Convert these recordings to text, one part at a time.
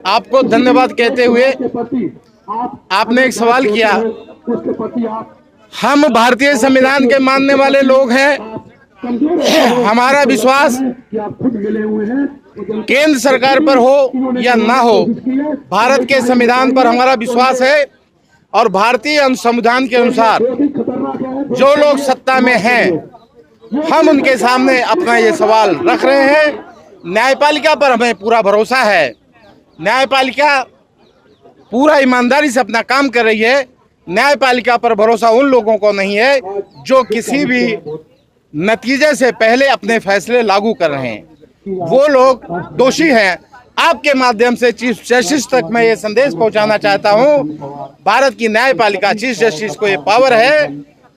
आपको धन्यवाद कहते हुए आपने एक सवाल किया। हम भारतीय संविधान के मानने वाले लोग हैं। हमारा विश्वास केंद्र सरकार पर हो या ना हो, भारत के संविधान पर हमारा विश्वास है। और भारतीय संविधान के अनुसार जो लोग सत्ता में हैं, हम उनके सामने अपना ये सवाल रख रहे हैं। न्यायपालिका पर हमें पूरा भरोसा है। न्यायपालिका पूरा ईमानदारी से अपना काम कर रही है। न्यायपालिका पर भरोसा उन लोगों को नहीं है जो किसी भी नतीजे से पहले अपने फैसले लागू कर रहे हैं। वो लोग दोषी हैं। आपके माध्यम से चीफ जस्टिस तक मैं ये संदेश पहुंचाना चाहता हूं। भारत की न्यायपालिका, चीफ जस्टिस को ये पावर है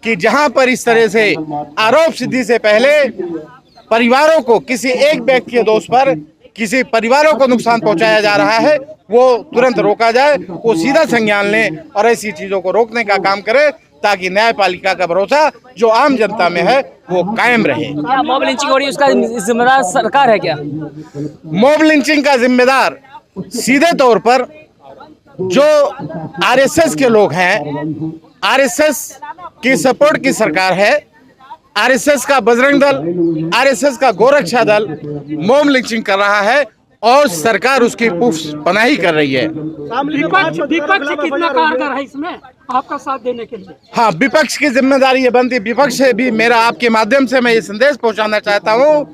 कि जहां पर इस तरह से आरोप सिद्धि से पहले परिवारों को, किसी एक व्यक्ति के दोष पर किसी परिवारों को नुकसान पहुंचाया जा रहा है, वो तुरंत रोका जाए, वो सीधा संज्ञान लें और ऐसी चीजों को रोकने का काम करे, ताकि न्यायपालिका का भरोसा जो आम जनता में है वो कायम रहे। क्या मॉब लिंचिंग हो रही है, उसका जिम्मेदार सरकार है क्या? मॉब लिंचिंग का जिम्मेदार सीधे तौर पर जो आरएसएस के लोग हैं, आरएसएस की सपोर्ट की सरकार है। आरएसएस का बजरंग दल, आरएसएस का गोरक्षा दल मॉब लिंचिंग कर रहा है और सरकार उसकी पनाही कर रही है। विपक्ष कितना कारगर है इसमें आपका साथ देने के लिए? हाँ, विपक्ष की जिम्मेदारी ये बनती है। विपक्ष से भी मेरा आपके माध्यम से मैं ये संदेश पहुंचाना चाहता हूं।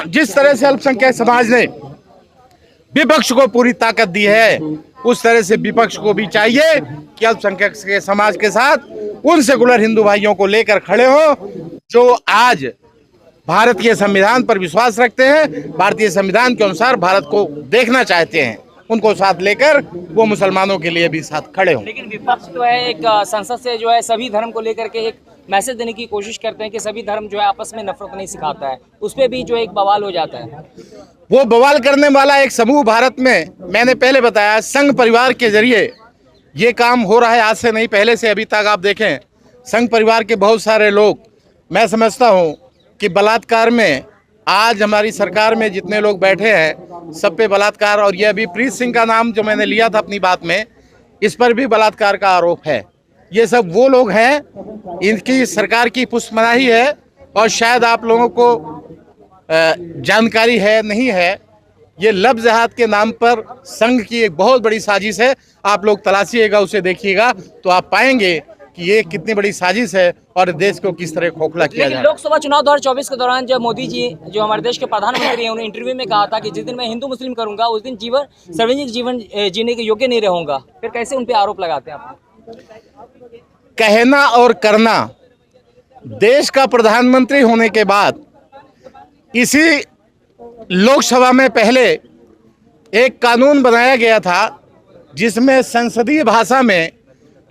जिस तरह से अल्पसंख्यक समाज ने विपक्ष को पूरी ताकत दी है, उस तरह से विपक्ष को भी चाहिए कि अल्पसंख्यक के समाज के साथ उन सेकुलर हिंदू भाइयों को लेकर खड़े हो जो आज भारत के संविधान पर विश्वास रखते हैं, भारतीय संविधान के अनुसार भारत को देखना चाहते हैं। उनको साथ लेकर वो मुसलमानों के लिए भी साथ खड़े हों। लेकिन विपक्ष तो है, एक संसद से जो है सभी धर्म को लेकर के एक मैसेज देने की कोशिश करते हैं कि सभी धर्म जो है आपस में नफरत नहीं सिखाता है, उस पर भी जो एक बवाल हो जाता है। वो बवाल करने वाला एक समूह भारत में, मैंने पहले बताया, संघ परिवार के जरिए ये काम हो रहा है। आज से नहीं, पहले से अभी तक आप देखें, संघ परिवार के बहुत सारे लोग, मैं समझता हूँ कि बलात्कार में आज हमारी सरकार में जितने लोग बैठे हैं सब पे बलात्कार, और ये अभी प्रीत सिंह का नाम जो मैंने लिया था अपनी बात में, इस पर भी बलात्कार का आरोप है। ये सब वो लोग हैं, इनकी सरकार की पुष्पमनाही है। और शायद आप लोगों को जानकारी है नहीं है, ये लफ्ज़ जिहाद के नाम पर संघ की एक बहुत बड़ी साजिश है। आप लोग तलाशिएगा, उसे देखिएगा तो आप पाएंगे कि ये कितनी बड़ी साजिश है और देश को किस तरह खोखला किया जाए। लोकसभा चुनाव 2024 के दौरान जब मोदी जी, जो हमारे देश के प्रधानमंत्री हैं, उन्होंने इंटरव्यू में कहा था कि जिस दिन मैं हिंदू मुस्लिम करूंगा उस दिन सार्वजनिक जीवन जीने के योग्य नहीं रहूंगा। फिर कैसे उन पे आरोप लगाते हैं आप? कहना और करना, देश का प्रधानमंत्री होने के बाद इसी लोकसभा में पहले एक कानून बनाया गया था जिसमें संसदीय भाषा में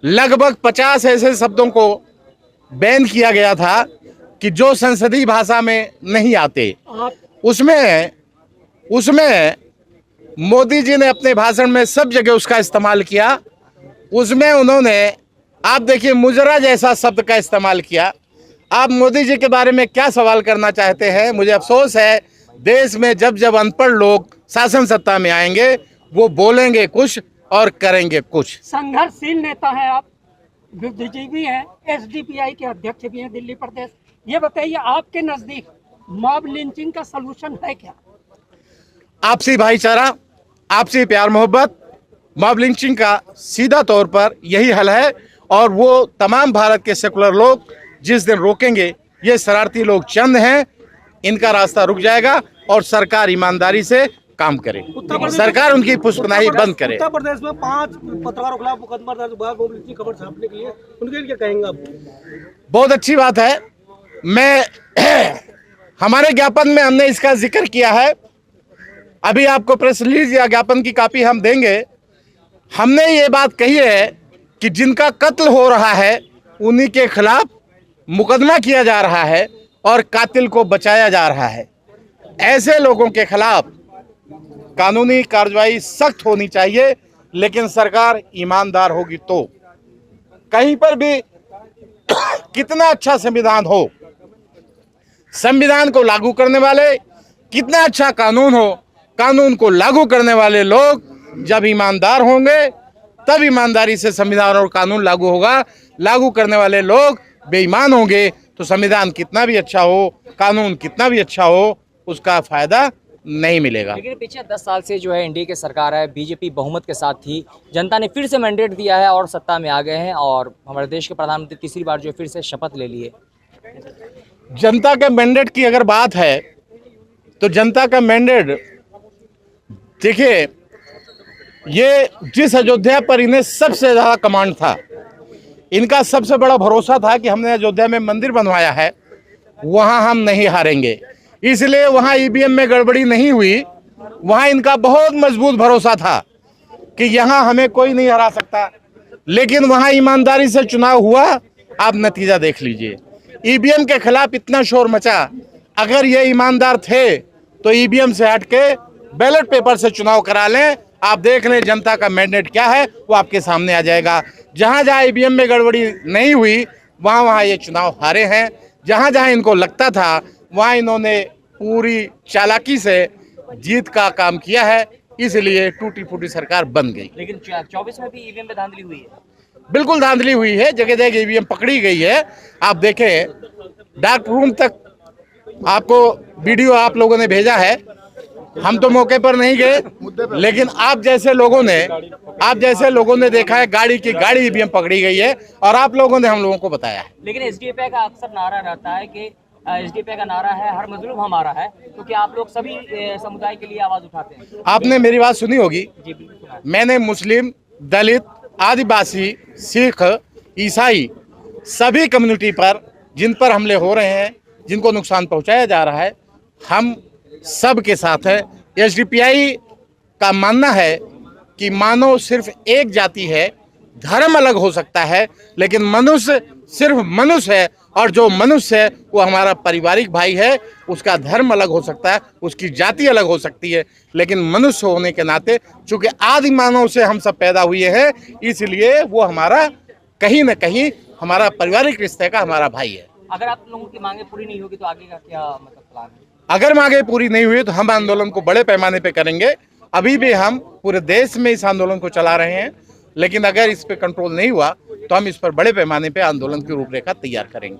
लगभग 50 ऐसे शब्दों को बैन किया गया था कि जो संसदीय भाषा में नहीं आते। उसमें मोदी जी ने अपने भाषण में सब जगह उसका इस्तेमाल किया। उसमें उन्होंने, आप देखिए, मुजरा जैसा शब्द का इस्तेमाल किया। आप मोदी जी के बारे में क्या सवाल करना चाहते हैं? मुझे अफसोस है, देश में जब जब अनपढ़ लोग शासन सत्ता में आएंगे वो बोलेंगे कुछ और करेंगे कुछ। संघर्षशील नेता है आप, बुद्धिजीवी हैं, एसडीपीआई के अध्यक्ष भी हैं दिल्ली प्रदेश। ये बताइए, आपके नजदीक मॉब लिंचिंग का सलूशन है क्या? आपसी भाईचारा, आपसी प्यार मोहब्बत, मॉब लिंचिंग का सीधा तौर पर यही हल है। और वो तमाम भारत के सेकुलर लोग जिस दिन रोकेंगे, ये शरारती लोग चंद हैं, इनका रास्ता रुक जाएगा और सरकार ईमानदारी से काम करे, सरकार उनकी पुष्पनाही बंद करे। उत्तर प्रदेश में 5 पत्रकारों के खिलाफ मुकदमा दर्ज हुआ मॉब लिंचिंग खबर छापने के लिए, उनके लिए क्या कहेंगे आप? बहुत अच्छी बात है। हमारे ज्ञापन में हमने इसका जिक्र किया है। अभी आपको प्रेस रिलीज या ज्ञापन की कॉपी हम देंगे। हमने ये बात कही है कि जिनका कत्ल हो रहा है उन्हीं के खिलाफ मुकदमा किया जा रहा है और कातिल को बचाया जा रहा है। ऐसे लोगों के खिलाफ कानूनी कार्रवाई सख्त होनी चाहिए, लेकिन सरकार ईमानदार होगी तो। कहीं पर भी कितना अच्छा संविधान हो, संविधान को लागू करने वाले, कितना अच्छा कानून हो, कानून को लागू करने वाले लोग जब ईमानदार होंगे तब ईमानदारी से संविधान और कानून लागू होगा। लागू करने वाले लोग बेईमान होंगे तो संविधान कितना भी अच्छा हो, कानून कितना भी अच्छा हो, उसका फायदा नहीं मिलेगा। लेकिन पिछले 10 साल से जो है एनडीए की सरकार है, बीजेपी बहुमत के साथ थी, जनता ने फिर से मैंडेट दिया है और सत्ता में आ गए हैं और हमारे देश के प्रधानमंत्री तीसरी बार जो है फिर से शपथ ले लिए। जनता के मैंडेट की अगर बात है तो जनता का मैंडेट, देखिए, ये जिस अयोध्या पर इन्हें सबसे ज़्यादा कमांड था, इनका सबसे बड़ा भरोसा था कि हमने अयोध्या में मंदिर बनवाया है, वहाँ हम नहीं हारेंगे, इसलिए वहाँ ईवीएम में गड़बड़ी नहीं हुई। वहाँ इनका बहुत मजबूत भरोसा था कि यहाँ हमें कोई नहीं हरा सकता, लेकिन वहाँ ईमानदारी से चुनाव हुआ। आप नतीजा देख लीजिए, ईवीएम के खिलाफ इतना शोर मचा। अगर ये ईमानदार थे तो ईवीएम से हट के बैलेट पेपर से चुनाव करा लें। आप देख लें जनता का मैंडेट क्या है, वो आपके सामने आ जाएगा। जहाँ जहाँ ईवीएम में गड़बड़ी नहीं हुई वहाँ वहाँ ये चुनाव हारे हैं। जहाँ जहाँ इनको लगता था वहाँ इन्होंने पूरी चालाकी से जीत का काम किया है, इसलिए टूटी फूटी सरकार बन गई। लेकिन 24 में भी ईवीएम में धांधली हुई है। बिल्कुल धांधली हुई है, जगह जगह ईवीएम पकड़ी गई है। आप देखें, डार्क रूम तक आपको वीडियो आप लोगों ने भेजा है। हम तो मौके पर नहीं गए, लेकिन आप जैसे लोगों ने देखा है, गाड़ी की गाड़ी ईवीएम पकड़ी गई है और आप लोगों ने हम लोगों को बताया है। लेकिन एसडीपीआई का अक्सर नारा रहता है कि एसडीपीआई का नारा है हर मजलूम हमारा है, क्योंकि आप लोग सभी समुदाय के लिए आवाज उठाते हैं। आपने मेरी बात सुनी होगी। जी बिल्कुल। मैंने मुस्लिम, दलित, आदिवासी, सिख, ईसाई सभी कम्युनिटी पर जिन पर हमले हो रहे हैं, जिनको नुकसान पहुंचाया जा रहा है, हम सब के साथ है। एसडीपीआई का मानना है कि मानव सिर्फ एक जाति है, धर्म अलग हो सकता है, लेकिन मनुष्य सिर्फ मनुष्य है, और जो मनुष्य है वो हमारा पारिवारिक भाई है। उसका धर्म अलग हो सकता है, उसकी जाति अलग हो सकती है, लेकिन मनुष्य होने के नाते चूंकि आदि मानव से हम सब पैदा हुए हैं, इसलिए वो हमारा कहीं न कहीं हमारा पारिवारिक रिश्ते का हमारा भाई है। अगर आप लोगों की मांगे पूरी नहीं होगी तो आगे का क्या मतलब प्लान है? अगर मांगे पूरी नहीं हुई तो हम आंदोलन को बड़े पैमाने पे करेंगे। अभी भी हम पूरे देश में इस आंदोलन को चला रहे हैं, लेकिन अगर इस पे कंट्रोल नहीं हुआ तो हम इस पर बड़े पैमाने पे आंदोलन की रूपरेखा तैयार करेंगे।